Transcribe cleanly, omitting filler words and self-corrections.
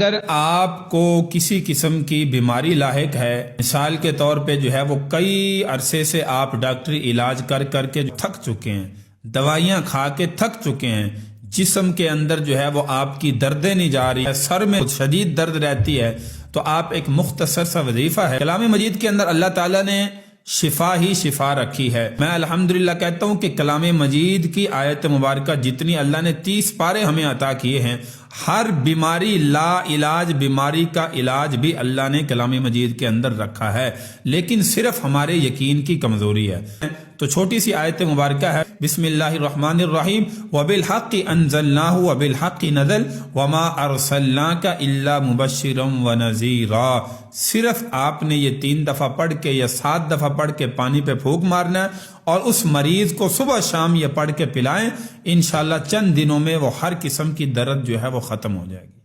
اگر آپ کو کسی قسم کی بیماری لاحق ہے، مثال کے طور پہ جو ہے وہ کئی عرصے سے آپ ڈاکٹری علاج کر کر کے تھک چکے ہیں، دوائیاں کھا کے تھک چکے ہیں، جسم کے اندر جو ہے وہ آپ کی دردیں نہیں جا رہی ہے، سر میں شدید درد رہتی ہے، تو آپ ایک مختصر سا وظیفہ ہے، کلام مجید کے اندر اللہ تعالیٰ نے شفا ہی شفا رکھی ہے۔ میں الحمدللہ کہتا ہوں کہ کلام مجید کی آیت مبارکہ جتنی اللہ نے 30 پارے ہمیں عطا کیے ہیں، ہر بیماری لا علاج بیماری کا علاج بھی اللہ نے کلام مجید کے اندر رکھا ہے، لیکن صرف ہمارے یقین کی کمزوری ہے۔ تو چھوٹی سی آیت مبارکہ ہے، بسم اللہ الرحمن الرحیم، وَبِالْحَقِّ أَنزَلْنَاهُ وَبِالْحَقِّ نَزَلَ وَمَا أَرْسَلْنَاكَ إِلَّا مُبَشِّرًا وَنَذِيرًا۔ صرف آپ نے یہ 3 دفعہ پڑھ کے یا 7 دفعہ پڑھ کے پانی پہ پھونک مارنا ہے اور اس مریض کو صبح شام یہ پڑھ کے پلائیں، انشاءاللہ چند دنوں میں وہ ہر قسم کی درد جو ہے وہ ختم ہو جائے گی۔